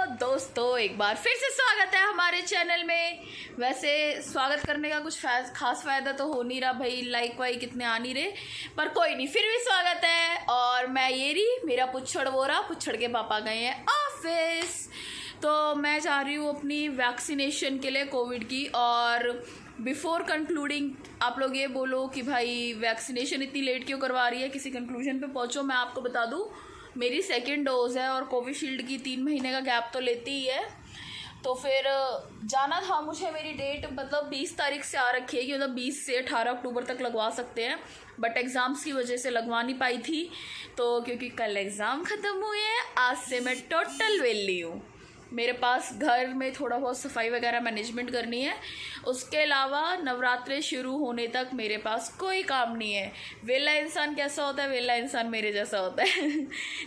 दोस्तों, एक बार फिर से स्वागत है हमारे चैनल में। वैसे स्वागत करने का कुछ खास फ़ायदा तो हो नहीं रहा भाई, लाइक वाइक कितने आ नहीं रहे, पर कोई नहीं, फिर भी स्वागत है। और मैं ये रही, मेरा पुच्छड़ वो रहा, पुच्छड़ के पापा गए हैं ऑफिस, तो मैं जा रही हूँ अपनी वैक्सीनेशन के लिए कोविड की। और बिफोर कंक्लूडिंग आप लोग ये बोलो कि भाई वैक्सीनेशन इतनी लेट क्यों करवा रही है, किसी कंक्लूजन पे पहुँचो। मैं आपको बता दूँ, मेरी सेकेंड डोज है और कोविशील्ड की 3 महीने का गैप तो लेती ही है। तो फिर जाना था मुझे, मेरी डेट मतलब 20 तारीख से आ रखी है कि मतलब 20 से 18 अक्टूबर तक लगवा सकते हैं, बट एग्ज़ाम्स की वजह से लगवा नहीं पाई थी। तो क्योंकि कल एग्ज़ाम ख़त्म हुए हैं, आज से मैं टोटल वेली हूँ। मेरे पास घर में थोड़ा बहुत सफाई वगैरह मैनेजमेंट करनी है, उसके अलावा नवरात्रे शुरू होने तक मेरे पास कोई काम नहीं है। वेला इंसान कैसा होता है? वेला इंसान मेरे जैसा होता है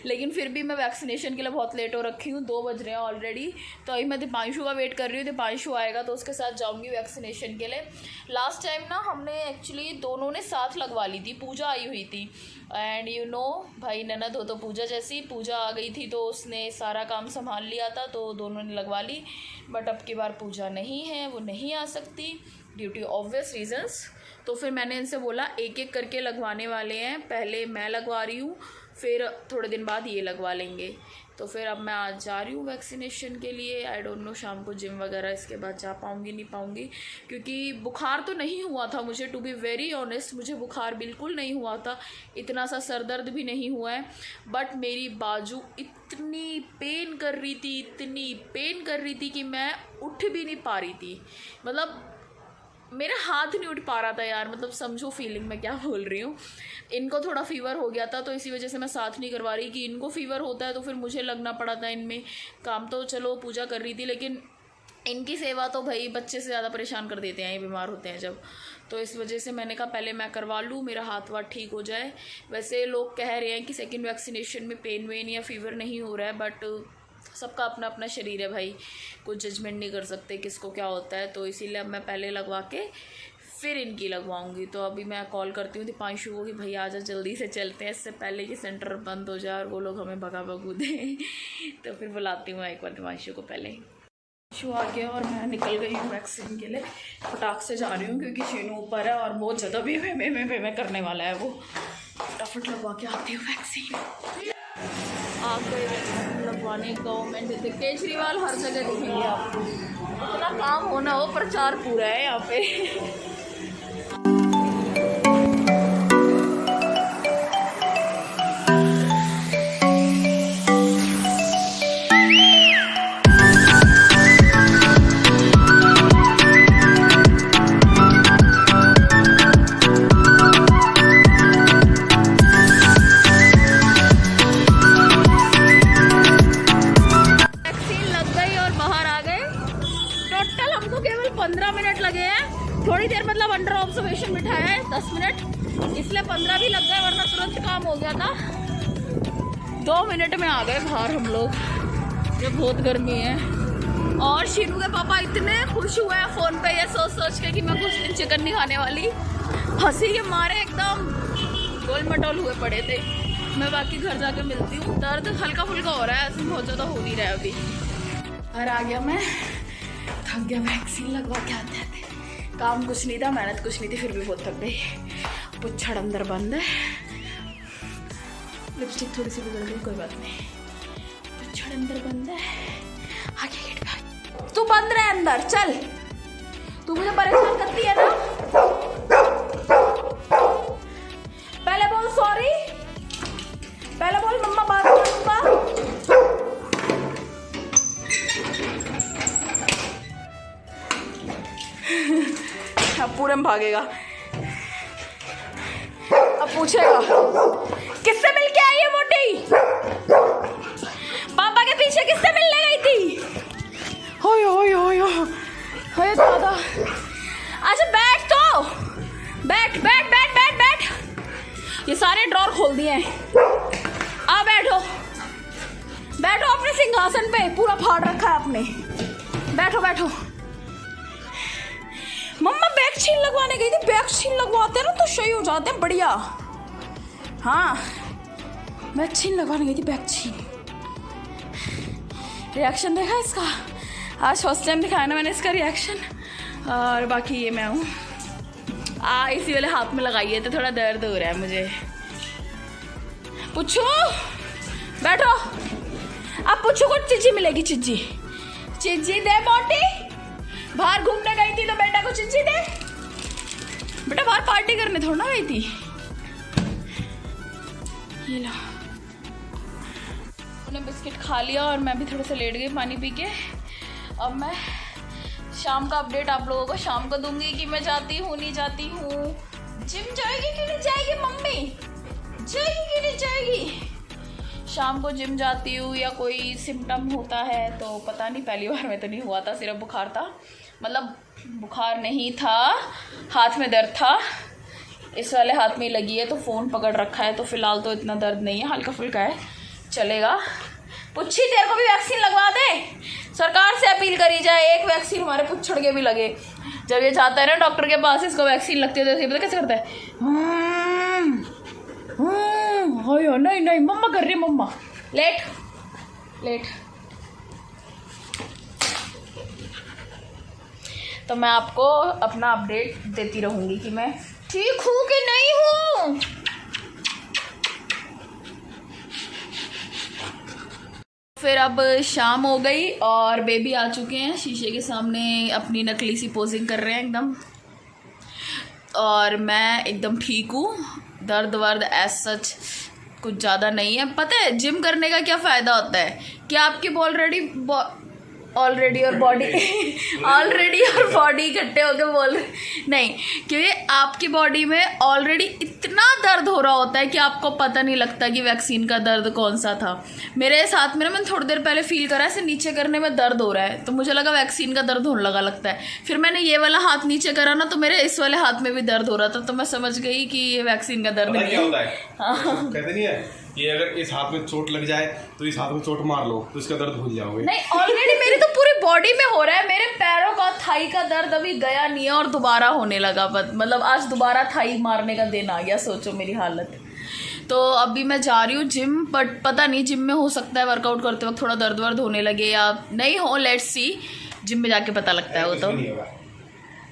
लेकिन फिर भी मैं वैक्सीनेशन के लिए बहुत लेट हो रखी हूँ, 2 बज रहे हैं ऑलरेडी। तो अभी मैं दीपांशु का वेट कर रही हूँ, दीपांशु आएगा तो उसके साथ जाऊँगी वैक्सीनेशन के लिए। लास्ट टाइम ना हमने एक्चुअली दोनों ने साथ लगवा ली थी, पूजा आई हुई थी एंड यू नो भाई ननद हो तो पूजा जैसी, पूजा आ गई थी तो उसने सारा काम संभाल लिया था, तो दोनों ने लगवा ली। बट अब की बार पूजा नहीं है, वो नहीं आ सकती ड्यू टू ऑब्वियस रीजंस। तो फिर मैंने इनसे बोला एक एक करके लगवाने वाले हैं, पहले मैं लगवा रही हूँ, फिर थोड़े दिन बाद ये लगवा लेंगे। तो फिर अब मैं आज जा रही हूँ वैक्सीनेशन के लिए। आई डोंट नो शाम को जिम वगैरह इसके बाद जा पाऊँगी नहीं पाऊँगी, क्योंकि बुखार तो नहीं हुआ था मुझे, टू बी वेरी ऑनेस्ट मुझे बुखार बिल्कुल नहीं हुआ था, इतना सा सर दर्द भी नहीं हुआ है। बट मेरी बाजू इतनी पेन कर रही थी, इतनी पेन कर रही थी कि मैं उठ भी नहीं पा रही थी, मतलब मेरा हाथ नहीं उठ पा रहा था यार, मतलब समझो फीलिंग मैं क्या बोल रही हूँ। इनको थोड़ा फीवर हो गया था तो इसी वजह से मैं साथ नहीं करवा रही कि इनको फीवर होता है तो फिर मुझे लगना पड़ा था इनमें। काम तो चलो पूजा कर रही थी, लेकिन इनकी सेवा तो भाई बच्चे से ज़्यादा परेशान कर देते हैं ये बीमार होते हैं जब। तो इस वजह से मैंने कहा पहले मैं करवा लूँ, मेरा हाथ वाथ ठीक हो जाए। वैसे लोग कह रहे हैं कि सेकेंड वैक्सीनेशन में पेन वेन या फीवर नहीं हो रहा है, बट सबका अपना अपना शरीर है भाई, कुछ जजमेंट नहीं कर सकते किसको क्या होता है। तो इसीलिए अब मैं पहले लगवा के फिर इनकी लगवाऊंगी। तो अभी मैं कॉल करती हूँ दीपांशु को कि भाई आजा जल्दी से चलते हैं, इससे पहले कि सेंटर बंद हो जाए और वो लोग हमें भगा भगू दें तो फिर बुलाती हूँ एक बार दीपांशु को। पहले दीपांशु आ गया और मैं निकल गई हूँ वैक्सीन के लिए, फटाक से जा रही हूँ क्योंकि शीनू ऊपर है और बहुत ज़्यादा बेमे करने वाला है वो। फटाफट लगवा के आती हूँ वैक्सीन। आप लगवाने गवर्नमेंट देते, केजरीवाल हर जगह दिखेंगे आपको, इतना काम होना हो, प्रचार पूरा है यहाँ पे थोड़ी देर, मतलब अंडर ऑब्जर्वेशन बिठाया है 10 मिनट, इसलिए 15 भी लग गए, वरना तुरंत काम हो गया था। 2 मिनट में आ गए बाहर हम लोग, जब बहुत गर्मी है। और शीनू के पापा इतने खुश हुए हैं फ़ोन पे ये सोच सोच के कि मैं कुछ दिन चिकन नहीं खाने वाली, हंसी के मारे एकदम गोल मटोल हुए पड़े थे। मैं बाकी घर जाके मिलती हूँ, दर्द हल्का फुल्का हो रहा है, ऐसे बहुत ज़्यादा हो नहीं रहा है अभी। घर आ गया मैं, थक गया, वैक्सीन लगवा के आते थे, काम कुछ नहीं था, मेहनत कुछ नहीं थी, फिर भी बहुत थक गई। पुच्छड़ अंदर बंद है, लिपस्टिक थोड़ी सी बिगड़ गई, कोई बात नहीं, पुच्छड़ अंदर बंद है। आगे गेट पे तू बंद रहे अंदर, चल, तू मुझे परेशान करती है ना। पहले बोल सॉरी, पहले बोल मम्मा बात करूंगा। अब पूरे में भागेगा, अब पूछेगा किससे मिल के आई है मोटी, पापा के पीछे किससे मिलने गई थी। होय होय होय होय दादा, अच्छा बैठ, तो बैठ बैठ बैठ बैठ बैठ, ये सारे ड्रॉर खोल दिए हैं, आ बैठो बैठो अपने सिंहासन पे, पूरा फाड़ रखा है आपने, बैठो बैठो। मम्मा वैक्सीन लगवाने गई थी, वैक्सीन लगवाते हैं ना तो सही हो जाते हैं, बढ़िया। हाँ वैक्सीन लगवाने गई थी, वैक्सीन रिएक्शन देखा इसका, आज फर्स्ट टाइम दिखाया ना मैंने इसका रिएक्शन। और बाकी ये मैं हूँ, इसी वाले हाथ में लगाई है तो थोड़ा दर्द हो रहा है मुझे। पुच्छू बैठो, अब पुच्छू को चिज्जी मिलेगी, चिज्जी चिज्जी दे बोटी। बाहर घूमने गई थी तो बेटा को चिज्जी दे। बेटा बाहर पार्टी करने थोड़ा ना गई थी। ये लो, उन्हें बिस्किट खा लिया और मैं भी थोड़ा सा लेट गई पानी पी के। अब मैं शाम का अपडेट आप लोगों को शाम को दूंगी कि मैं जाती हूँ नहीं जाती हूँ। जिम जाएगी कि नहीं जाएगी मम्मी, जाएगी कि नहीं जाएगी? शाम को जिम जाती हूँ या कोई सिम्टम होता है तो पता नहीं, पहली बार में तो नहीं हुआ था, सिर्फ बुखार था, मतलब बुखार नहीं था, हाथ में दर्द था, इस वाले हाथ में लगी है तो फ़ोन पकड़ रखा है, तो फ़िलहाल तो इतना दर्द नहीं है, हल्का फुल्का है, चलेगा। पुच्छी तेरे को भी वैक्सीन लगवा दे, सरकार से अपील करी जाए, एक वैक्सीन हमारे पुच्छड़ के भी लगे। जब ये जाता है ना डॉक्टर के पास, इसको वैक्सीन लगती है तो पता कैसे करता है, नहीं नहीं मम्मा कर रही है, मम्मा लेट लेट। तो मैं आपको अपना अपडेट देती रहूँगी कि मैं ठीक हूँ कि नहीं हूँ। फिर अब शाम हो गई और बेबी आ चुके हैं, शीशे के सामने अपनी नकली सी पोजिंग कर रहे हैं एकदम, और मैं एकदम ठीक हूँ। दर्द वर्द एज सच कुछ ज़्यादा नहीं है। पता है जिम करने का क्या फ़ायदा होता है कि आपकी ऑलरेडी और बॉडी इकट्ठे होकर बोल रहे नहीं, क्योंकि आपकी बॉडी में ऑलरेडी इतना दर्द हो रहा होता है कि आपको पता नहीं लगता कि वैक्सीन का दर्द कौन सा था। मेरे साथ में ना, मैंने थोड़ी देर पहले फील करा ऐसे नीचे करने में दर्द हो रहा है, तो मुझे लगा वैक्सीन का दर्द होने लगा लगता है। फिर मैंने ये वाला हाथ नीचे करा ना, तो मेरे इस वाले हाथ में भी दर्द हो रहा था, तो मैं समझ गई कि ये वैक्सीन का दर्द नहीं है। कहते नहीं है कि अगर इस हाथ में चोट लग जाए तो इस हाथ में चोट मार लो तो इसका दर्द भूल जाओगे। नहीं, ऑलरेडी मेरी तो पूरी बॉडी में हो रहा है। मेरे पैरों का, थाई का दर्द अभी गया नहीं है और दोबारा होने लगा, मतलब आज दोबारा थाई मारने का दिन आ गया। सोचो मेरी हालत। तो अभी मैं जा रही हूँ जिम, बट पता नहीं जिम में हो सकता है वर्कआउट करते वक्त थोड़ा दर्द वर्द होने लगे या नहीं हो, लेट्स सी, जिम में जाके पता लगता है वो तो,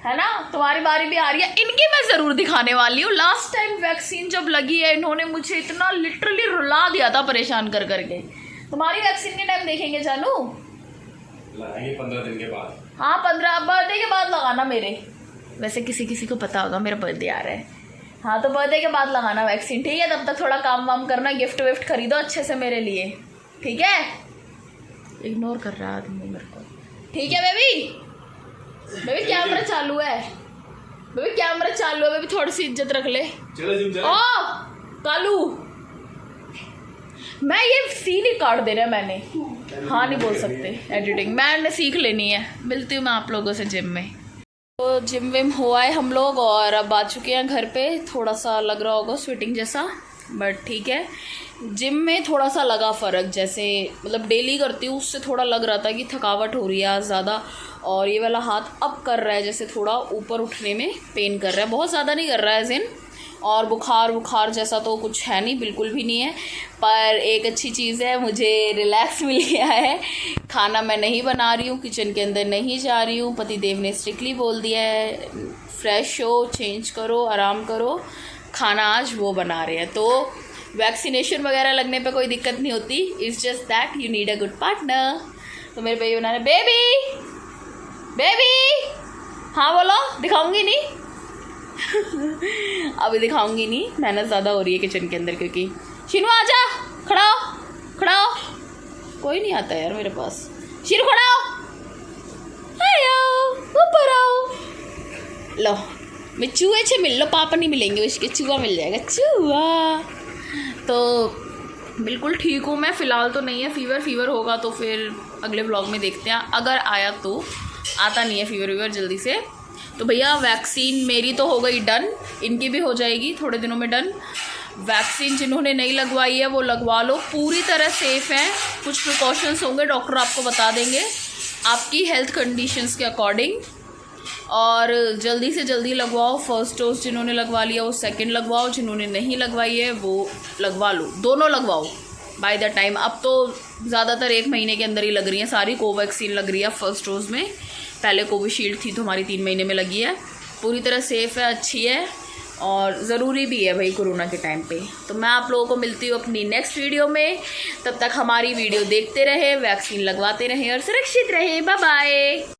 है ना। तुम्हारी बारी भी आ रही है, इनकी मैं ज़रूर दिखाने वाली हूँ। लास्ट टाइम वैक्सीन जब लगी है इन्होंने मुझे इतना लिटरली रुला दिया था परेशान कर करके। तुम्हारी वैक्सीन के टाइम देखेंगे जानू, लगाएंगे 15 दिन के बाद। हाँ 15 बर्थडे के बाद लगाना मेरे, वैसे किसी किसी को पता होगा मेरा बर्थडे आ रहा है। हाँ तो बर्थडे के बाद लगाना वैक्सीन, ठीक है। तब तक थोड़ा काम वाम करना, गिफ्ट विफ्ट खरीदो अच्छे से मेरे लिए, ठीक है। इग्नोर कर रहा है आदमी मेरे को, ठीक है बेबी। बेबी कैमरा चालू है, बेबी कैमरा चालू है, बेबी थोड़ी सी इज्जत रख ले। चलो ओ कालू, मैं ये सीन ही काट देना है मैंने, हाँ नहीं बोल सकते, एडिटिंग मैंने सीख लेनी है। मिलती हूँ मैं आप लोगों से जिम में। तो जिम विम हो आए हम लोग और अब आ चुके हैं घर पे। थोड़ा सा लग रहा होगा स्वेटिंग जैसा, बट ठीक है। जिम में थोड़ा सा लगा फ़र्क, जैसे मतलब डेली करती हूँ उससे थोड़ा लग रहा था कि थकावट हो रही है आज ज़्यादा, और ये वाला हाथ अब कर रहा है जैसे थोड़ा ऊपर उठने में पेन कर रहा है, बहुत ज़्यादा नहीं कर रहा है जिन। और बुखार जैसा तो कुछ है नहीं, बिल्कुल भी नहीं है। पर एक अच्छी चीज़ है, मुझे रिलैक्स मिल गया है। खाना मैं नहीं बना रही हूँ, किचन के अंदर नहीं जा रही हूँ। पति देव ने स्ट्रिक्टली बोल दिया है फ्रेश हो, चेंज करो, आराम करो, खाना आज वो बना रहे हैं। तो वैक्सीनेशन वगैरह लगने पे कोई दिक्कत नहीं होती, it's just that you need a good partner. तो मेरे बेबी बना रहे, बेबी हाँ बोलो, दिखाऊंगी नहीं अभी दिखाऊंगी नहीं, मेहनत ज़्यादा हो रही है किचन के अंदर, क्योंकि शीनू आजा, खड़ा हो। कोई नहीं आता यार मेरे पास। शीनू खड़ा हो, ऊपर आओ। लो मैं चूहे से मिल लो, पापा नहीं मिलेंगे उसके, चूहा मिल जाएगा, चूहा। तो बिल्कुल ठीक हूँ मैं, फ़िलहाल तो नहीं है फीवर होगा तो फिर अगले व्लॉग में देखते हैं, अगर आया तो। आता नहीं है फीवर जल्दी से। तो भैया वैक्सीन मेरी तो हो गई डन, इनकी भी हो जाएगी थोड़े दिनों में डन। वैक्सीन जिन्होंने नहीं लगवाई है वो लगवा लो, पूरी तरह सेफ़ है। कुछ प्रिकॉशंस होंगे, डॉक्टर आपको बता देंगे आपकी हेल्थ कंडीशंस के अकॉर्डिंग। और जल्दी से जल्दी लगवाओ। फर्स्ट डोज जिन्होंने लगवा लिया वो सेकंड लगवाओ, जिन्होंने नहीं लगवाई है वो लगवा लो, दोनों लगवाओ, बाय द टाइम। अब तो ज़्यादातर 1 महीने के अंदर ही लग रही है सारी। कोवैक्सीन लग रही है फर्स्ट डोज में, पहले कोविशील्ड थी तो हमारी 3 महीने में लगी है। पूरी तरह सेफ़ है, अच्छी है और ज़रूरी भी है भाई कोरोना के टाइम पे। तो मैं आप लोगों को मिलती हूँ अपनी नेक्स्ट वीडियो में। तब तक हमारी वीडियो देखते रहे, वैक्सीन लगवाते रहें और सुरक्षित रहें। Bye bye.